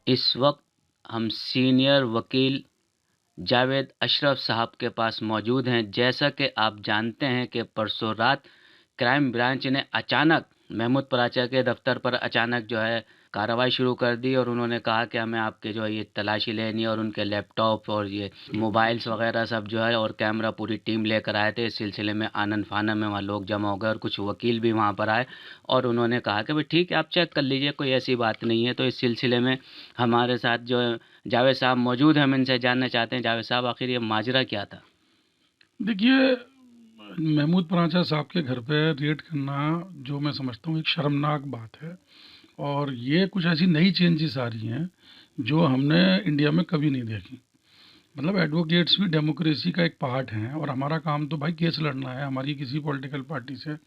इस वक्त हम सीनियर वकील जावेद अशरफ साहब के पास मौजूद हैं। जैसा कि आप जानते हैं कि परसों रात क्राइम ब्रांच ने अचानक महमूद पराचा के दफ्तर पर अचानक जो है कार्रवाई शुरू कर दी और उन्होंने कहा कि हमें आपके जो है ये तलाशी लेनी है और उनके लैपटॉप और ये मोबाइल्स वगैरह सब जो है और कैमरा पूरी टीम लेकर आए थे। इस सिलसिले में आनन फानन में वहाँ लोग जमा हो गए और कुछ वकील भी वहाँ पर आए और उन्होंने कहा कि भाई ठीक है, आप चेक कर लीजिए, कोई ऐसी बात नहीं है। तो इस सिलसिले में हमारे साथ जो है जावेद साहब मौजूद हैं। हम इनसे जानना चाहते हैं, जावेद साहब आखिर ये माजरा क्या था? देखिए, महमूद परांचा साहब के घर पे रेड करना जो मैं समझता हूँ एक शर्मनाक बात है। और ये कुछ ऐसी नई चेंजेस आ रही हैं जो हमने इंडिया में कभी नहीं देखी। मतलब एडवोकेट्स भी डेमोक्रेसी का एक पार्ट हैं और हमारा काम तो भाई केस लड़ना है। हमारी किसी पॉलिटिकल पार्टी से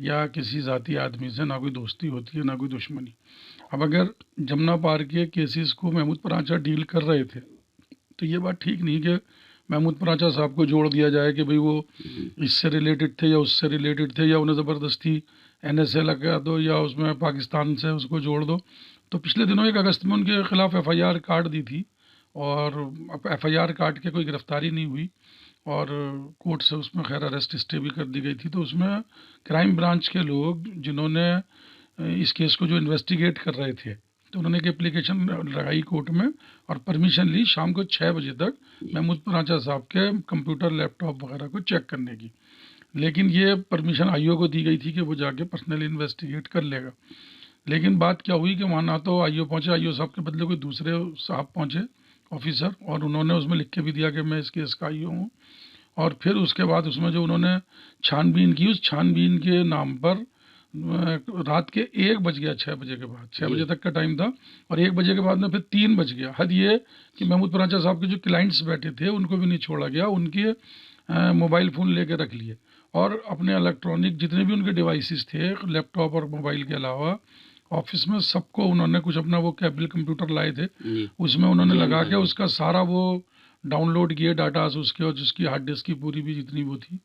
या किसी ज़ाती आदमी से ना कोई दोस्ती होती है ना कोई दुश्मनी। अब अगर जमुना पार के केसेस को महमूद परांचा डील कर रहे थे तो ये बात ठीक नहीं कि महमूद परांचा साहब को जोड़ दिया जाए कि भाई वो इससे रिलेटेड थे या उससे रिलेटेड थे या उन्हें ज़बरदस्ती एनएसए लगा दो या उसमें पाकिस्तान से उसको जोड़ दो। तो पिछले दिनों 1 अगस्त में उनके खिलाफ एफआईआर काट दी थी और एफआईआर काट के कोई गिरफ्तारी नहीं हुई और कोर्ट से उसमें खैर अरेस्ट स्टे भी कर दी गई थी। तो उसमें क्राइम ब्रांच के लोग जिन्होंने इस केस को जो इन्वेस्टिगेट कर रहे थे तो उन्होंने एक एप्लीकेशन लगाई कोर्ट में और परमिशन ली शाम को 6 बजे तक महमूद परांचा साहब के कंप्यूटर लैपटॉप वगैरह को चेक करने की। लेकिन ये परमिशन आईओ को दी गई थी कि वो जाके पर्सनली इन्वेस्टिगेट कर लेगा। लेकिन बात क्या हुई कि वहाँ ना तो आईओ पहुँचे, आईओ साहब के बदले कोई दूसरे साहब पहुँचे ऑफिसर, और उन्होंने उसमें लिख के भी दिया कि मैं इस केस का आईओ हूँ। और फिर उसके बाद उसमें जो उन्होंने छानबीन की, उस छानबीन के नाम पर रात के 1 बज गया, 6 बजे के बाद, 6 बजे तक का टाइम था और 1 बजे के बाद में फिर 3 बज गया। हद ये कि महमूद परांचा साहब के जो क्लाइंट्स बैठे थे उनको भी नहीं छोड़ा गया, उनके मोबाइल फ़ोन लेके रख लिए और अपने इलेक्ट्रॉनिक जितने भी उनके डिवाइसेस थे लैपटॉप और मोबाइल के अलावा ऑफिस में सबको उन्होंने कुछ अपना वो केबल कंप्यूटर लाए थे उसमें उन्होंने लगा के उसका सारा वो डाउनलोड किए डाटास उसके, और जिसकी हार्ड डिस्क की पूरी भी जितनी वो थी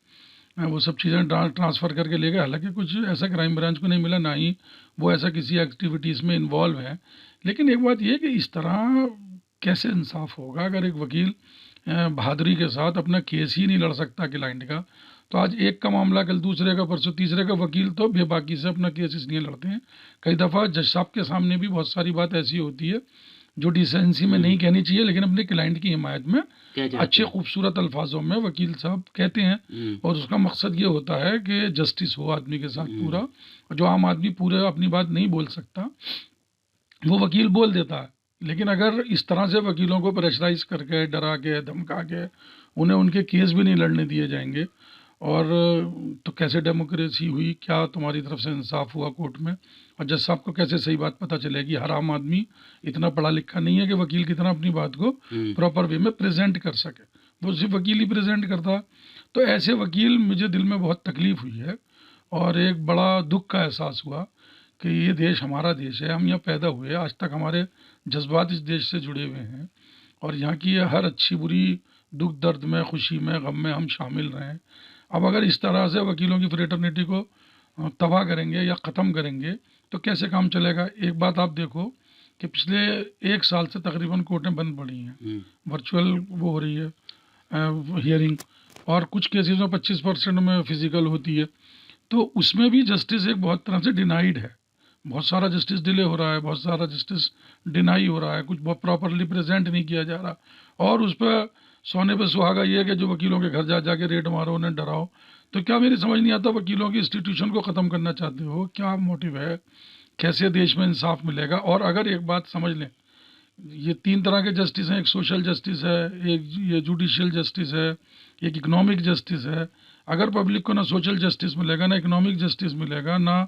वो सब चीज़ें ट्रांसफ़र करके ले गए। हालांकि कुछ ऐसा क्राइम ब्रांच को नहीं मिला, ना ही वो ऐसा किसी एक्टिविटीज़ में इन्वॉल्व है। लेकिन एक बात ये कि इस तरह कैसे इंसाफ होगा अगर एक वकील बहादुरी के साथ अपना केस ही नहीं लड़ सकता क्लाइंट का। तो आज एक का मामला कल दूसरे का परसों तीसरे का, वकील तो बेबाकी से अपना केस इसलिए लड़ते हैं। कई दफ़ा जज साहब के सामने भी बहुत सारी बात ऐसी होती है जो डिसेंसी में नहीं कहनी चाहिए लेकिन अपने क्लाइंट की हिमायत में अच्छे खूबसूरत अल्फाजों में वकील साहब कहते हैं और उसका मकसद ये होता है कि जस्टिस हो आदमी के साथ पूरा। जो आम आदमी पूरे अपनी बात नहीं बोल सकता वो वकील बोल देता है। लेकिन अगर इस तरह से वकीलों को प्रेशराइज करके डरा के धमका के उन्हें उनके केस भी नहीं लड़ने दिए जाएंगे और तो कैसे डेमोक्रेसी हुई? क्या तुम्हारी तरफ से इंसाफ हुआ कोर्ट में? और जज साहब को कैसे सही बात पता चलेगी? हर आम आदमी इतना पढ़ा लिखा नहीं है कि वकील की तरह अपनी बात को प्रॉपर वे में प्रेजेंट कर सके, वो सिर्फ वकील ही प्रेजेंट करता है। तो ऐसे वकील, मुझे दिल में बहुत तकलीफ़ हुई है और एक बड़ा दुख का एहसास हुआ कि ये देश हमारा देश है, हम यहाँ पैदा हुए, आज तक हमारे जज्बात इस देश से जुड़े हुए हैं और यहाँ की हर अच्छी बुरी दुख दर्द में, खुशी में, गम में हम शामिल रहें। अब अगर इस तरह से वकीलों की फ्रेटर्निटी को तबाह करेंगे या ख़त्म करेंगे तो कैसे काम चलेगा? एक बात आप देखो कि पिछले 1 साल से तकरीबन कोर्टें बंद पड़ी हैं, वर्चुअल वो हो रही है हियरिंग, और कुछ केसेस में 25% में फिज़िकल होती है। तो उसमें भी जस्टिस एक बहुत तरह से डिनाइड है। बहुत सारा जस्टिस डिले हो रहा है, बहुत सारा जस्टिस डिनाई हो रहा है, कुछ बहुत प्रॉपरली प्रेजेंट नहीं किया जा रहा। और उस पर सोने पे सुहागा ये है कि जो वकीलों के घर जा जाके रेड मारो, उन्हें डराओ। तो क्या, मेरी समझ नहीं आता, वकीलों की इंस्टीट्यूशन को ख़त्म करना चाहते हो? क्या मोटिव है? कैसे देश में इंसाफ मिलेगा? और अगर एक बात समझ लें, ये 3 तरह के जस्टिस हैं, एक सोशल जस्टिस है, एक ये जुडिशियल जस्टिस है, एक इकोनॉमिक जस्टिस है। अगर पब्लिक को ना सोशल जस्टिस मिलेगा, ना इकोनॉमिक जस्टिस मिलेगा, ना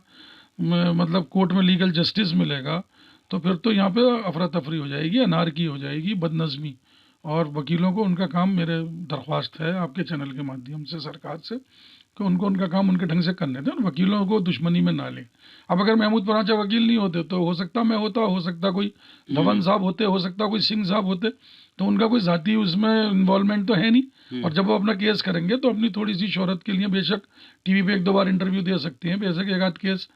मतलब कोर्ट में लीगल जस्टिस मिलेगा, तो फिर तो यहाँ पे अफरा तफरी हो जाएगी, अनारकी हो जाएगी, बदनज़मी। और वकीलों को उनका काम, मेरे दरख्वास्त है आपके चैनल के माध्यम से सरकार से, कि उनको उनका काम उनके ढंग से करने दें और वकीलों को दुश्मनी में ना लें। अब अगर महमूद परांचा वकील नहीं होते तो हो सकता मैं होता, हो सकता कोई धवन साहब होते, हो सकता कोई सिंह साहब होते, तो उनका कोई ज़ाती उसमें इन्वॉल्वमेंट तो है नहीं। और जब वो अपना केस करेंगे तो अपनी थोड़ी सी शोहरत के लिए बेशक टीवी पे 1-2 बार इंटरव्यू दे सकते हैं, बेशक एक आध केस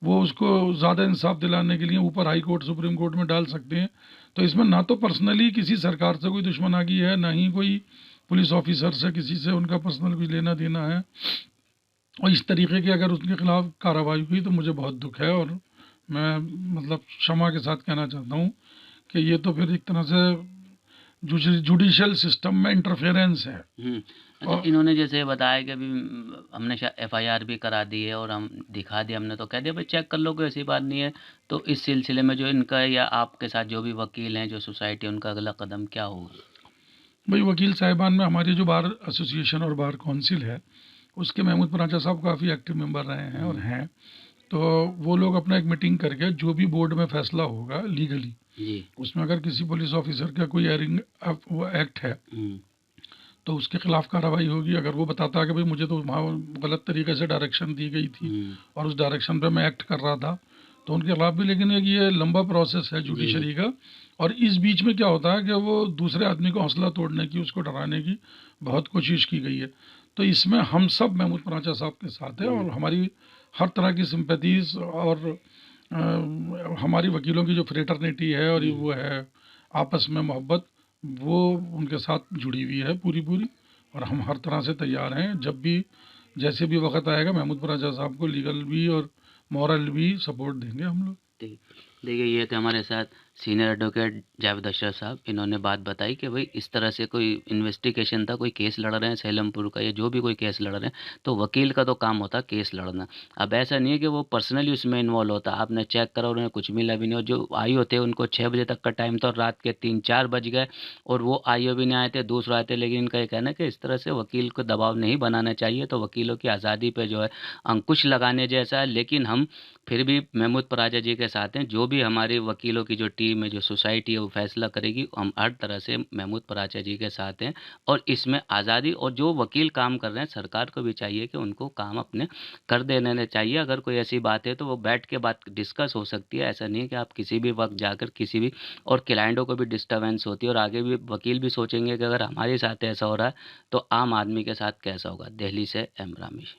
वो उसको ज़्यादा इंसाफ दिलाने के लिए ऊपर हाई कोर्ट सुप्रीम कोर्ट में डाल सकते हैं। तो इसमें ना तो पर्सनली किसी सरकार से कोई दुश्मनागी है, ना ही कोई पुलिस ऑफिसर से किसी से उनका पर्सनल कुछ लेना देना है। और इस तरीके की अगर उसके खिलाफ कार्रवाई हुई तो मुझे बहुत दुख है, और मैं मतलब क्षमा के साथ कहना चाहता हूँ कि ये तो फिर एक तरह से जुडिशियल सिस्टम में इंटरफेरेंस है। अच्छा, और इन्होंने जैसे बताया कि अभी हमने शायद एफआईआर भी करा दी है और हम दिखा दिया, हमने तो कह दिया भाई चेक कर लो, कोई ऐसी बात नहीं है। तो इस सिलसिले में जो इनका या आपके साथ जो भी वकील हैं, जो सोसाइटी, उनका अगला कदम क्या होगा? भाई वकील साहिबान में हमारी जो बार एसोसिएशन और बार काउंसिल है, उसके महमूद परांचा साहब काफ़ी एक्टिव मेंबर रहे हैं और हैं। तो वो लोग अपना एक मीटिंग करके जो भी बोर्ड में फैसला होगा लीगली, जी। उसमें अगर किसी पुलिस ऑफिसर का कोई एरिंग वो एक्ट है तो उसके खिलाफ कार्रवाई होगी। अगर वो बताता है कि भाई मुझे तो वहाँ गलत तरीके से डायरेक्शन दी गई थी और उस डायरेक्शन पे मैं एक्ट कर रहा था, तो उनके खिलाफ भी। लेकिन एक ये लंबा प्रोसेस है जुडिशरी का, और इस बीच में क्या होता है कि वो दूसरे आदमी को हौसला तोड़ने की, उसको डराने की बहुत कोशिश की गई है। तो इसमें हम सब महमूद परांचा साहब के साथ हैं, और हमारी हर तरह की सिंपैथीज और हमारी वकीलों की जो फ्रेटर्निटी है और वो है आपस में मोहब्बत, वो उनके साथ जुड़ी हुई है पूरी पूरी। और हम हर तरह से तैयार हैं, जब भी जैसे भी वक्त आएगा महमूद परांचा साहब को लीगल भी और मॉरल भी सपोर्ट देंगे हम लोग। ठीक। देखिए, ये थे हमारे साथ सीनियर एडवोकेट जावेद अशरफ साहब। इन्होंने बात बताई कि भाई इस तरह से कोई इन्वेस्टिगेशन था, कोई केस लड़ रहे हैं सैलमपुर का, या जो भी कोई केस लड़ रहे हैं, तो वकील का तो काम होता है केस लड़ना। अब ऐसा नहीं है कि वो पर्सनली उसमें इन्वॉल्व होता। आपने चेक करा, उन्हें कुछ मिला भी नहीं, और जो आईओ थे उनको 6 बजे तक का टाइम था और रात के 3-4 बज गए और वो आईओ भी नहीं आए थे, दूसरा आए थे। लेकिन इनका ये कहना है कि इस तरह से वकील को दबाव नहीं बनाना चाहिए, तो वकीलों की आज़ादी पे जो है अंकुश लगाने जैसा है। लेकिन हम फिर भी महमूद पराजा जी के साथ हैं। जो भी हमारे वकीलों की जो टीम है, जो सोसाइटी है, वो फैसला करेगी, हम हर तरह से महमूद पराजा जी के साथ हैं। और इसमें आज़ादी, और जो वकील काम कर रहे हैं, सरकार को भी चाहिए कि उनको काम अपने कर देने चाहिए। अगर कोई ऐसी बात है तो वो बैठ के बात डिस्कस हो सकती है। ऐसा नहीं है कि आप किसी भी वक्त जाकर किसी भी, और क्लाइंटों को भी डिस्टर्बेंस होती है, और आगे भी वकील भी सोचेंगे कि अगर हमारे साथ ऐसा हो रहा है तो आम आदमी के साथ कैसा होगा। दिल्ली से एम रामेश।